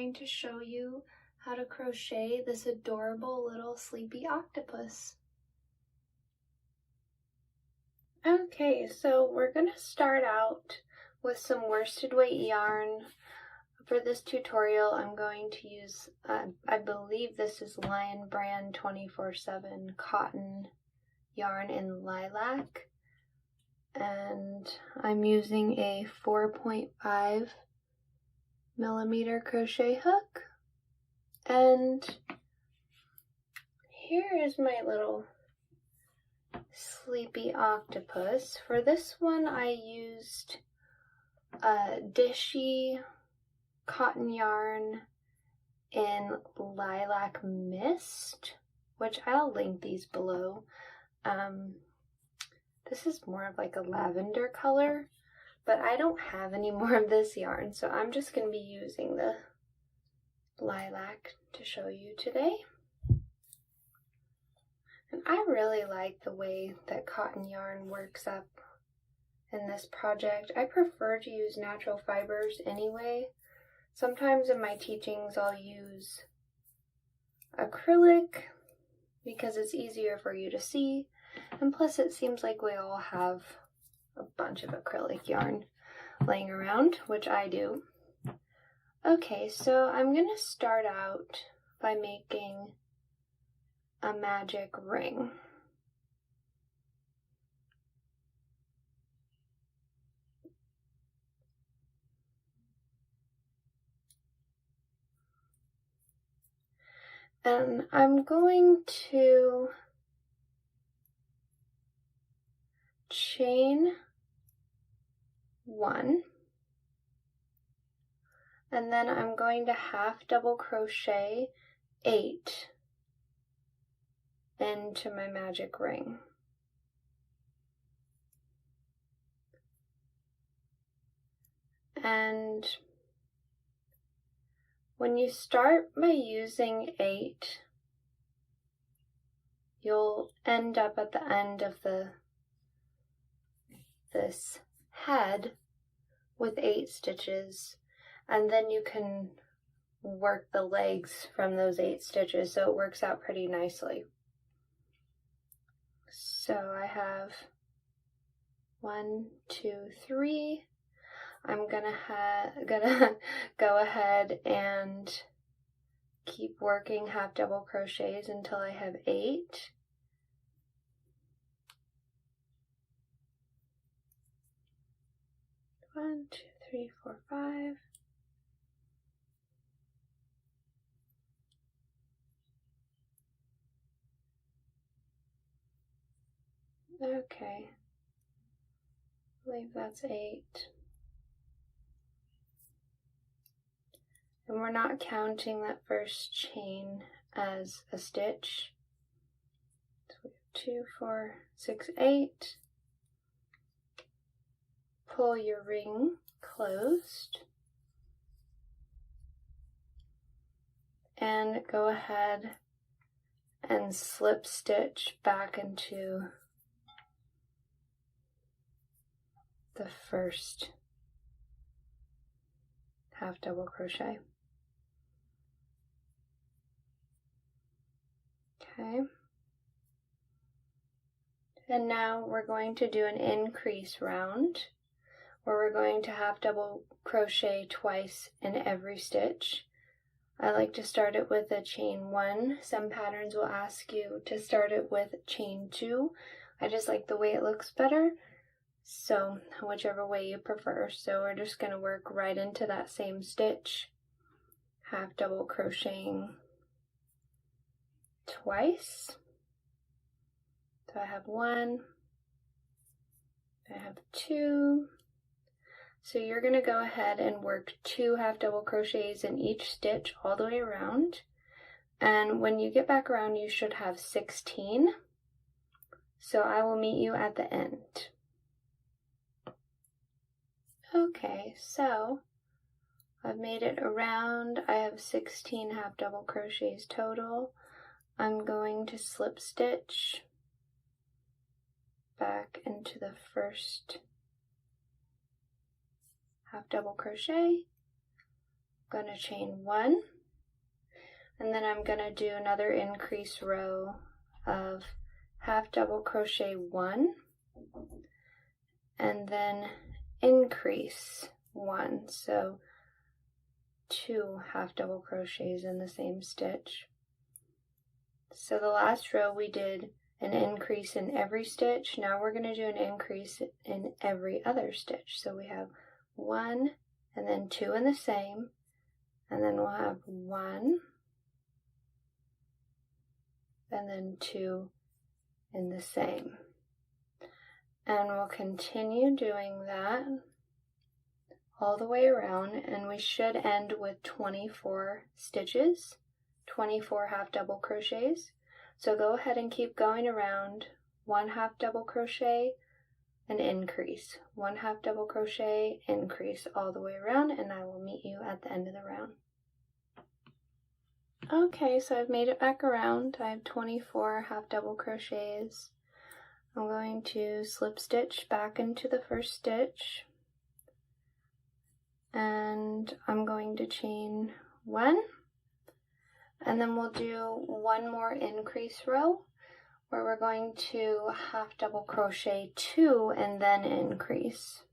going to show you how to crochet this adorable little sleepy octopus. Okay, so we're going to start out with some worsted weight yarn. For this tutorial, I'm going to use, I believe this is Lion Brand 24/7 cotton yarn in lilac. And I'm using a 4.5 millimeter crochet hook. And here is my little sleepy octopus. For this one, I used a dishy cotton yarn in Lilac Mist, which I'll link these below. This is more of like a lavender color, but I don't have any more of this yarn, so I'm just going to be using the lilac to show you today. And I really like the way that cotton yarn works up in this project. I prefer to use natural fibers anyway. Sometimes in my teachings I'll use acrylic because it's easier for you to see, and plus it seems like we all have a bunch of acrylic yarn laying around, which I do. Okay, so I'm going to start out by making a magic ring. And I'm going to chain 1, and then I'm going to half double crochet 8 into my magic ring. And when you start by using 8, you'll end up at the end of this head with 8 stitches, and then you can work the legs from those 8 stitches, so it works out pretty nicely. So I have 1, 2, 3. I'm gonna go ahead and keep working half double crochets until I have 8. One, 2, 3, 4, 5. Okay, I believe that's 8. And we're not counting that first chain as a stitch. So we have 2, 4, 6, 8. Pull your ring closed. And go ahead and slip stitch back into the first half double crochet. Okay. And now we're going to do an increase round where we're going to half double crochet twice in every stitch. I like to start it with a chain 1. Some patterns will ask you to start it with chain 2. I just like the way it looks better, so whichever way you prefer. So we're just going to work right into that same stitch, half double crocheting twice. So I have 1, I have 2. So you're going to go ahead and work 2 half double crochets in each stitch all the way around. And when you get back around, you should have 16. So I will meet you at the end. Okay, so I've made it around. I have 16 half double crochets total. I'm going to slip stitch back into the first half double crochet, going to chain 1, and then I'm going to do another increase row of half double crochet 1, and then increase 1, so 2 half double crochets in the same stitch. So the last row we did an increase in every stitch. Now we're going to do an increase in every other stitch. So we have 1 and then 2 in the same, and then we'll have 1 and then 2 in the same. And we'll continue doing that all the way around, and we should end with 24 stitches, 24 half double crochets. So go ahead and keep going around, 1 half double crochet, an increase, 1 half double crochet, increase all the way around, and I will meet you at the end of the round. Okay, so I've made it back around. I have 24 half double crochets. I'm going to slip stitch back into the first stitch, and I'm going to chain 1, and then we'll do one more increase row where we're going to half double crochet 2 and then increase.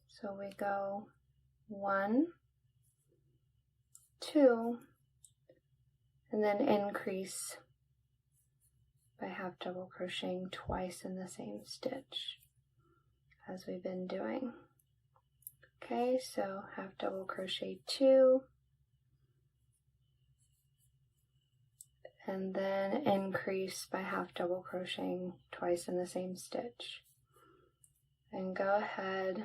So we go 1, 2, and then increase by half double crocheting twice in the same stitch as we've been doing. Okay, so half double crochet 2, and then increase by half double crocheting twice in the same stitch. And go ahead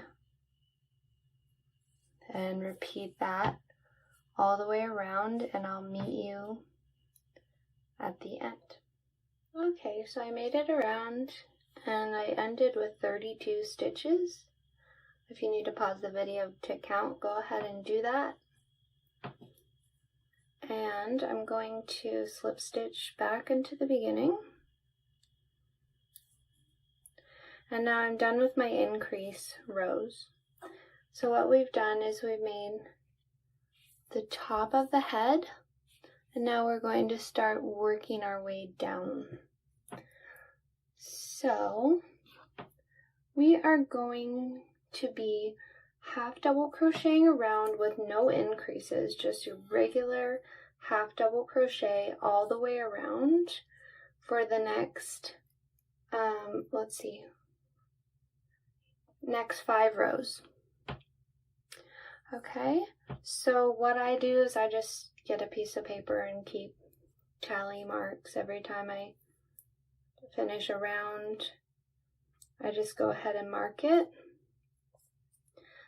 and repeat that all the way around, and I'll meet you at the end. Okay, so I made it around and I ended with 32 stitches. If you need to pause the video to count, go ahead and do that. And I'm going to slip stitch back into the beginning. And now I'm done with my increase rows. So what we've done is we've made the top of the head, and now we're going to start working our way down. So we are going to be half double crocheting around with no increases, just your regular half double crochet all the way around for the next, next 5 rows. Okay, so what I do is I just get a piece of paper and keep tally marks every time I finish a round. I just go ahead and mark it.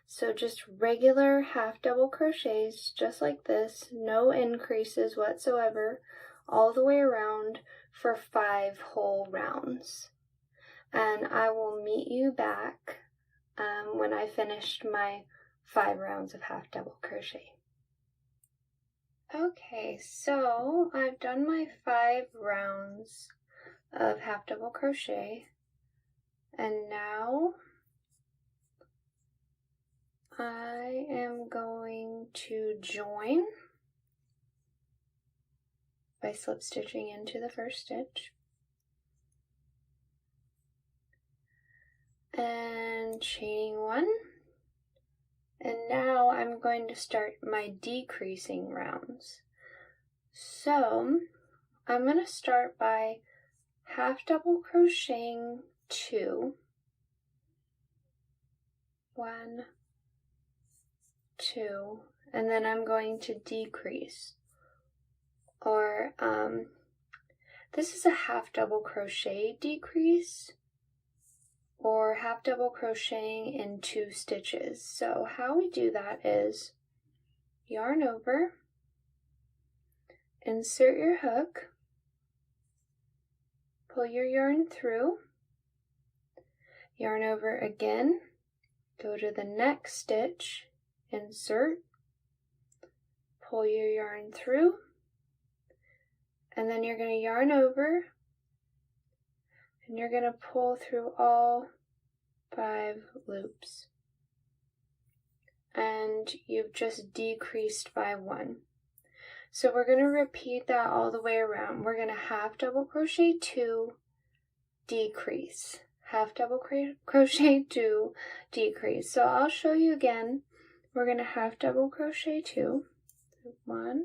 So just regular half double crochets, just like this, no increases whatsoever, all the way around for 5 whole rounds. And I will meet you back when I finished my 5 rounds of half double crochet. Okay, so I've done my 5 rounds of half double crochet, and now I am going to join by slip stitching into the first stitch and chaining 1. And now I'm going to start my decreasing rounds. So I'm going to start by half double crocheting 2, 1, 2, and then I'm going to decrease, or this is a half double crochet decrease, or half double crocheting in 2 stitches. So how we do that is yarn over, insert your hook, pull your yarn through, yarn over again, go to the next stitch, insert, pull your yarn through, and then you're going to yarn over, and you're going to pull through all 5 loops. and you've just decreased by 1. So we're going to repeat that all the way around. We're going to half double crochet 2, decrease, half double crochet 2, decrease. So I'll show you again. We're going to half double crochet 2, 1,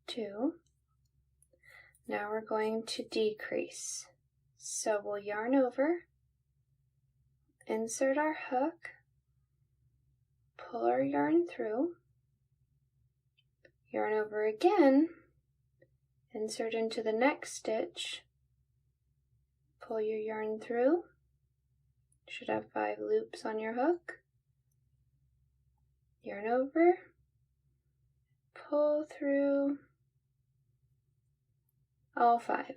2. Now we're going to decrease. So we'll yarn over, insert our hook, pull our yarn through, yarn over again, insert into the next stitch, pull your yarn through, should have 5 loops on your hook, yarn over, pull through all 5.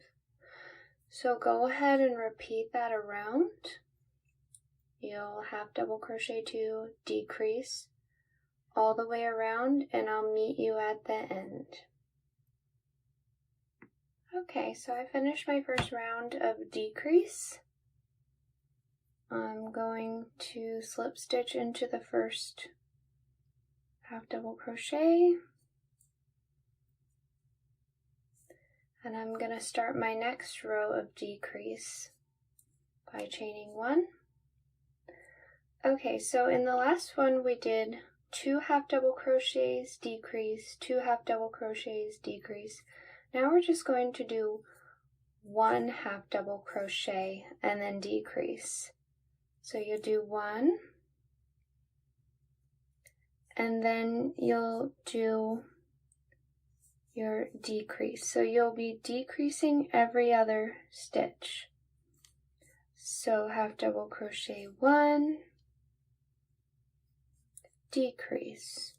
So go ahead and repeat that around. You'll half double crochet 2, decrease all the way around, and I'll meet you at the end. Okay, so I finished my first round of decrease. I'm going to slip stitch into the first half double crochet, and I'm going to start my next row of decrease by chaining 1. Okay, so in the last one we did 2 half double crochets, decrease, 2 half double crochets, decrease. Now we're just going to do 1 half double crochet and then decrease. So you'll do 1, and then you'll do your decrease. So you'll be decreasing every other stitch. So half double crochet 1, decrease.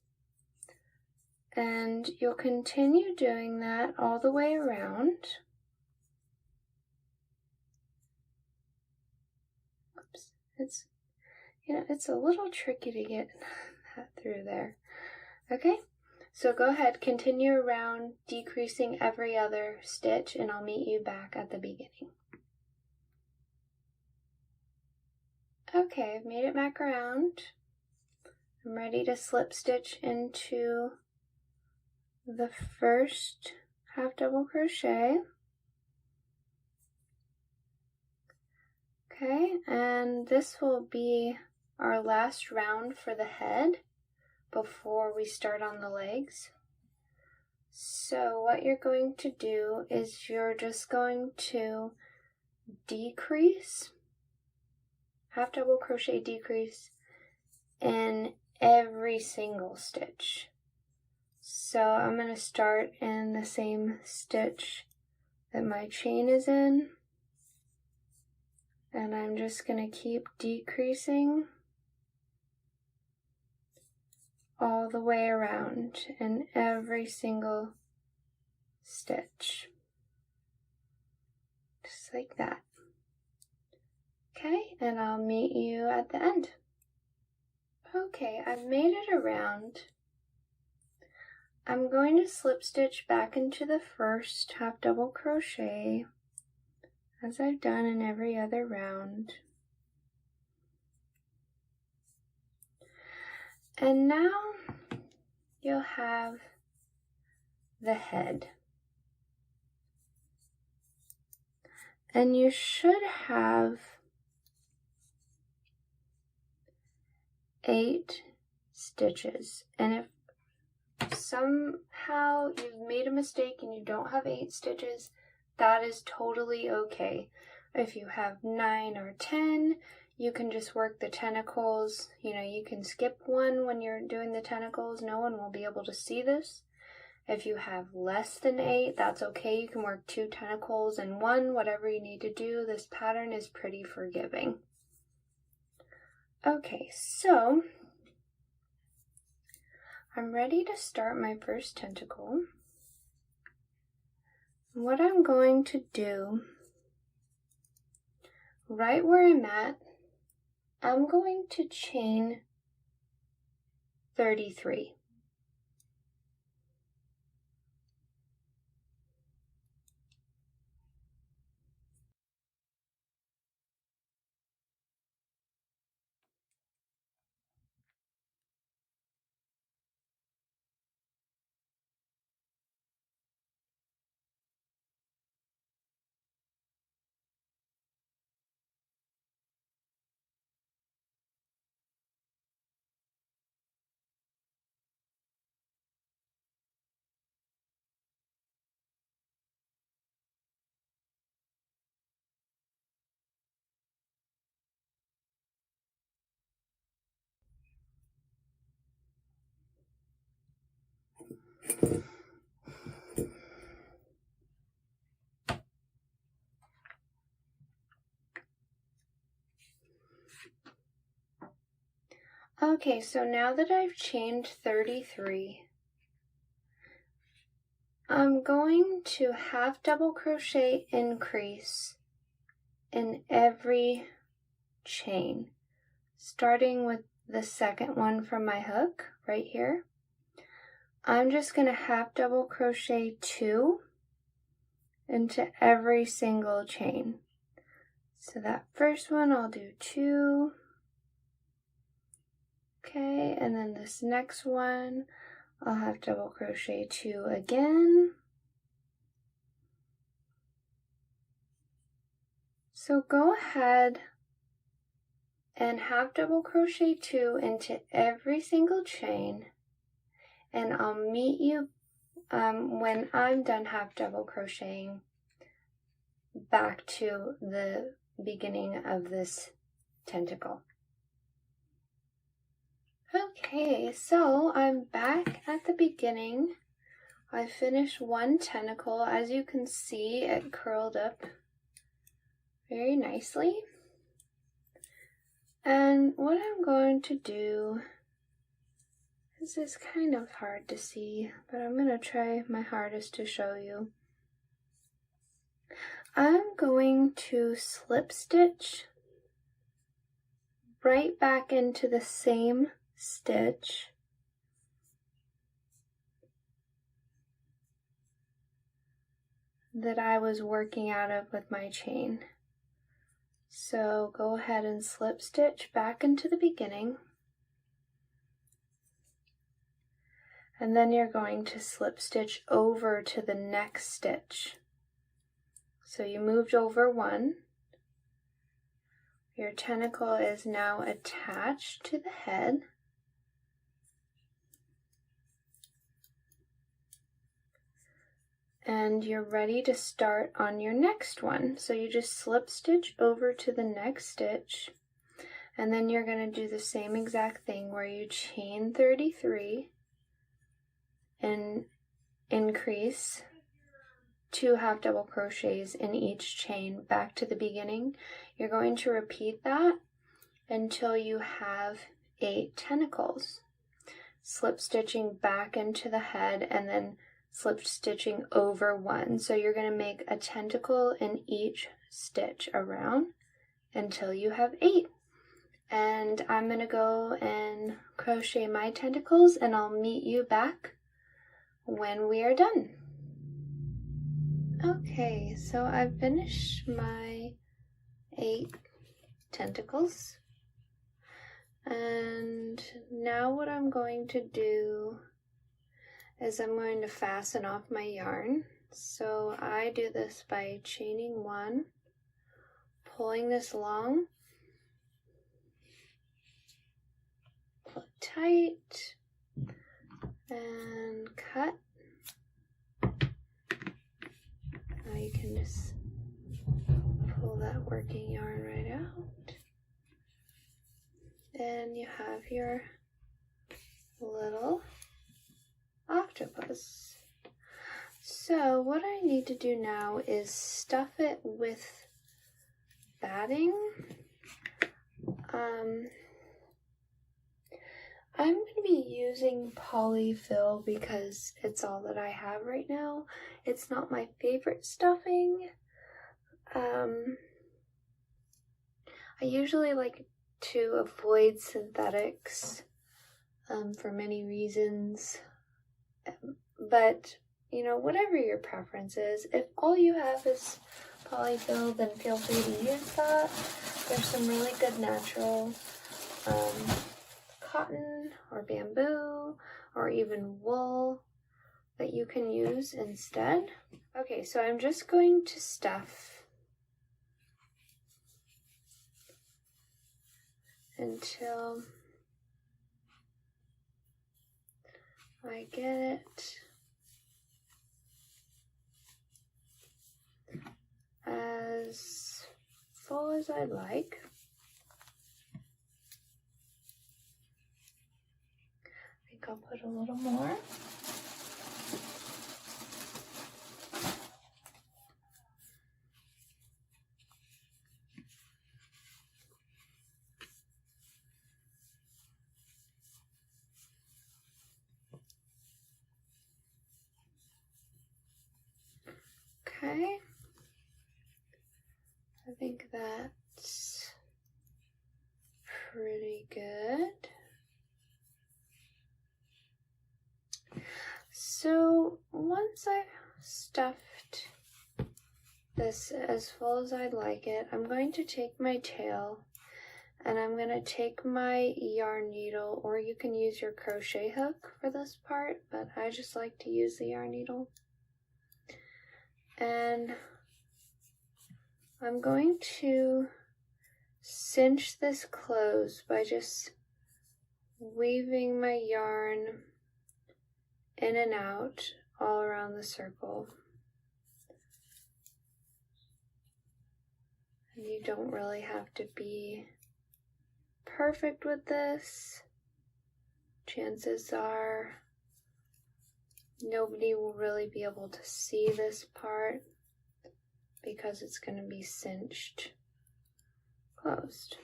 And you'll continue doing that all the way around. Oops, it's a little tricky to get that through there. Okay, so go ahead, continue around, decreasing every other stitch, and I'll meet you back at the beginning. Okay, I've made it back around. I'm ready to slip stitch into the first half double crochet. Okay, and this will be our last round for the head before we start on the legs. So what you're going to do is you're just going to decrease, half double crochet decrease in every single stitch. So I'm going to start in the same stitch that my chain is in, and I'm just going to keep decreasing all the way around in every single stitch, just like that. Okay, and I'll meet you at the end. Okay, I've made it around. I'm going to slip stitch back into the first half double crochet as I've done in every other round. And now you'll have the head. And you should have 8 stitches. And if somehow you've made a mistake and you don't have 8 stitches, that is totally okay. If you have 9 or 10, you can just work the tentacles. You know, you can skip one when you're doing the tentacles. No one will be able to see this. If you have less than 8, that's okay. You can work 2 tentacles and 1, whatever you need to do. This pattern is pretty forgiving. Okay, so I'm ready to start my first tentacle. What I'm going to do, right where I'm at, I'm going to chain 33. Okay, so now that I've chained 33, I'm going to half double crochet increase in every chain, starting with the second one from my hook right here. I'm just going to half double crochet 2 into every single chain. So that first one I'll do 2. Okay, and then this next one I'll have double crochet 2 again. So go ahead and half double crochet 2 into every single chain, and I'll meet you when I'm done half double crocheting back to the beginning of this tentacle. Okay, so I'm back at the beginning. I finished one tentacle. As you can see, it curled up very nicely. And what I'm going to do, this is kind of hard to see, but I'm going to try my hardest to show you. I'm going to slip stitch right back into the same stitch that I was working out of with my chain. So go ahead and slip stitch back into the beginning, and then you're going to slip stitch over to the next stitch. So you moved over one. Your tentacle is now attached to the head. And you're ready to start on your next one. So you just slip stitch over to the next stitch, and then you're going to do the same exact thing where you chain 33 and increase 2 half double crochets in each chain back to the beginning. You're going to repeat that until you have 8 tentacles, slip stitching back into the head and then slip stitching over one. So you're going to make a tentacle in each stitch around until you have 8. And I'm going to go and crochet my tentacles, and I'll meet you back when we are done. Okay, so I've finished my 8 tentacles, and now what I'm going to do is I'm going to fasten off my yarn. So I do this by chaining 1, pulling this long, pull it tight, and cut. Now you can just pull that working yarn right out, and you have your little octopus. So what I need to do now is stuff it with batting. I'm going to be using polyfill because it's all that I have right now. It's not my favorite stuffing. I usually like to avoid synthetics for many reasons. But, you know, whatever your preference is, if all you have is polyfill, then feel free to use that. There's some really good natural cotton or bamboo or even wool that you can use instead. Okay, so I'm just going to stuff until I get it as full as I'd like. I think I'll put a little more. Okay, I think that's pretty good. So once I've stuffed this as full as I'd like it, I'm going to take my tail and I'm going to take my yarn needle, or you can use your crochet hook for this part, but I just like to use the yarn needle. And I'm going to cinch this closed by just weaving my yarn in and out all around the circle. And you don't really have to be perfect with this. Chances are nobody will really be able to see this part because it's going to be cinched closed.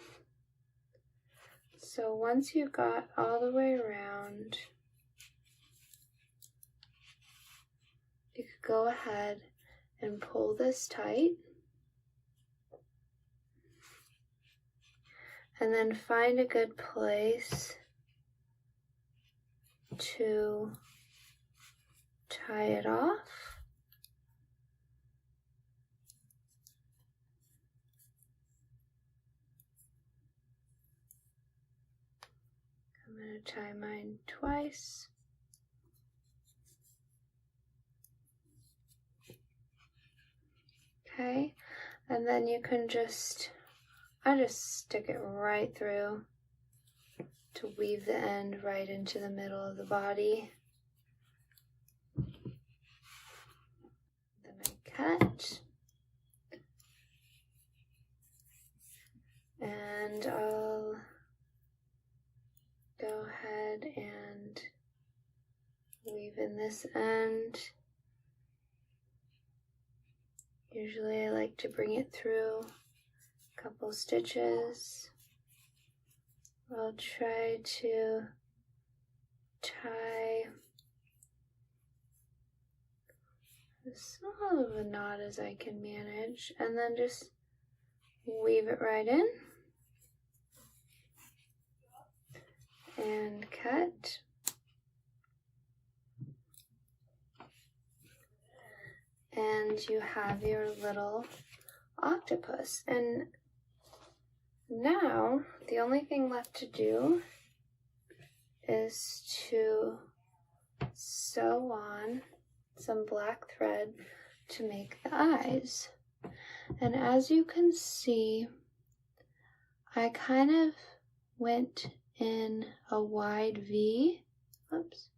So once you got all the way around, you could go ahead and pull this tight. And then find a good place to tie it off. I'm going to tie mine twice. Okay, and then you can I just stick it right through to weave the end right into the middle of the body. Then I cut. And I'll go ahead and weave in this end. Usually I like to bring it through couple stitches. I'll try to tie as small of a knot as I can manage, and then just weave it right in and cut. And you have your little octopus. And now, the only thing left to do is to sew on some black thread to make the eyes. And as you can see, I kind of went in a wide V. Oops.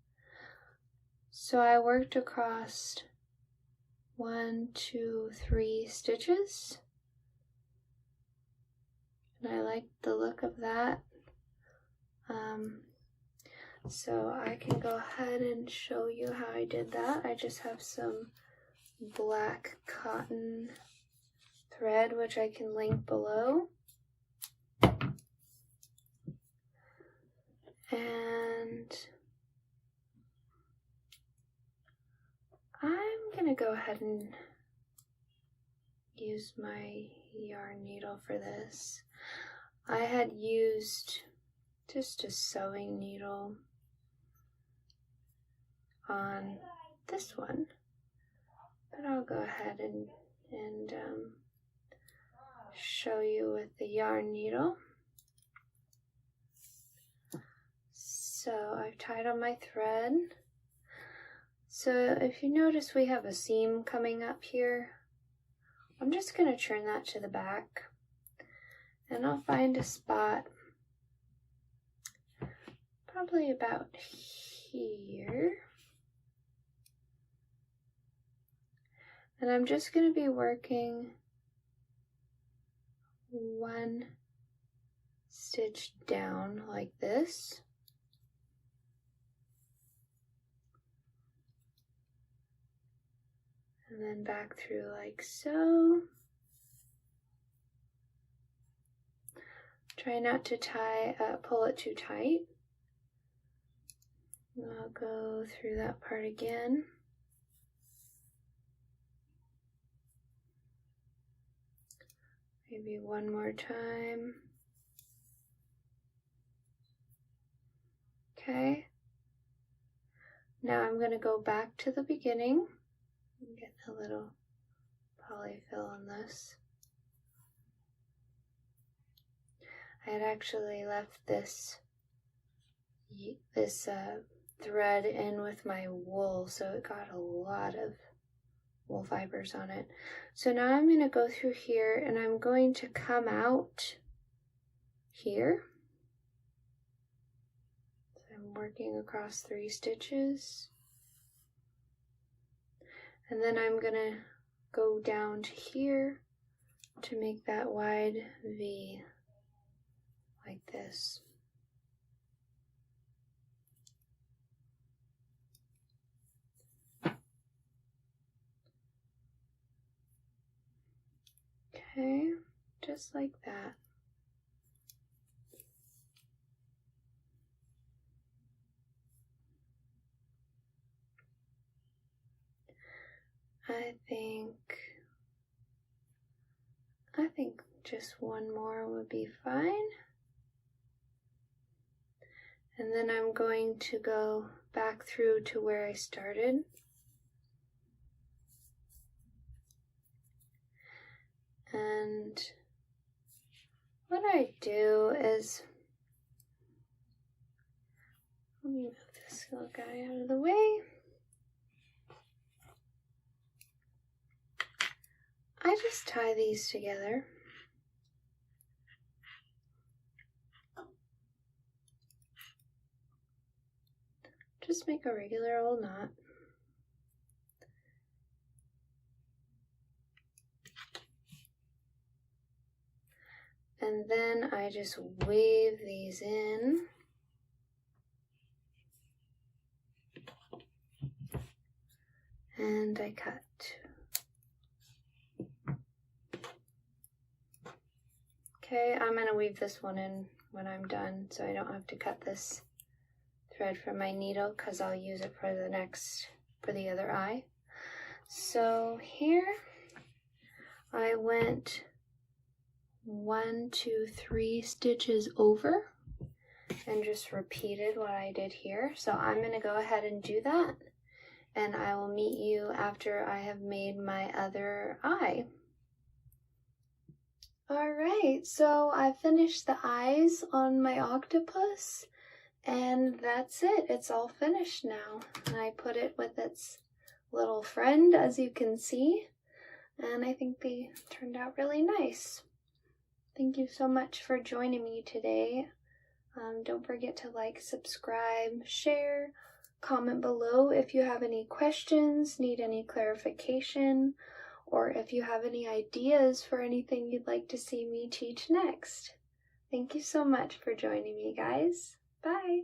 So I worked across 1, 2, 3 stitches. And I like the look of that. So I can go ahead and show you how I did that. I just have some black cotton thread, which I can link below. And I'm gonna go ahead and use my yarn needle for this. I had used just a sewing needle on this one, but I'll go ahead and show you with the yarn needle. So I've tied on my thread. So if you notice, we have a seam coming up here. I'm just going to turn that to the back, and I'll find a spot probably about here. And I'm just going to be working one stitch down like this. And then back through like so. Try not to pull it too tight. And I'll go through that part again. Maybe one more time. Okay. Now I'm going to go back to the beginning. I'm getting a little polyfill on this. I had actually left this thread in with my wool, so it got a lot of wool fibers on it. So now I'm going to go through here and I'm going to come out here. So I'm working across 3 stitches. And then I'm going to go down to here to make that wide V like this. Okay, just like that. I think just one more would be fine. And then I'm going to go back through to where I started. And what I do is, let me move this little guy out of the way. I just tie these together. Just make a regular old knot. And then I just weave these in. And I cut. Okay, I'm going to weave this one in when I'm done so I don't have to cut this thread from my needle because I'll use it for the other eye. So here I went 1, 2, 3 stitches over and just repeated what I did here. So I'm going to go ahead and do that, and I will meet you after I have made my other eye. Alright, so I finished the eyes on my octopus, and that's it. It's all finished now. And I put it with its little friend, as you can see, and I think they turned out really nice. Thank you so much for joining me today. Don't forget to like, subscribe, share, comment below if you have any questions, need any clarification, or if you have any ideas for anything you'd like to see me teach next. Thank you so much for joining me, guys. Bye!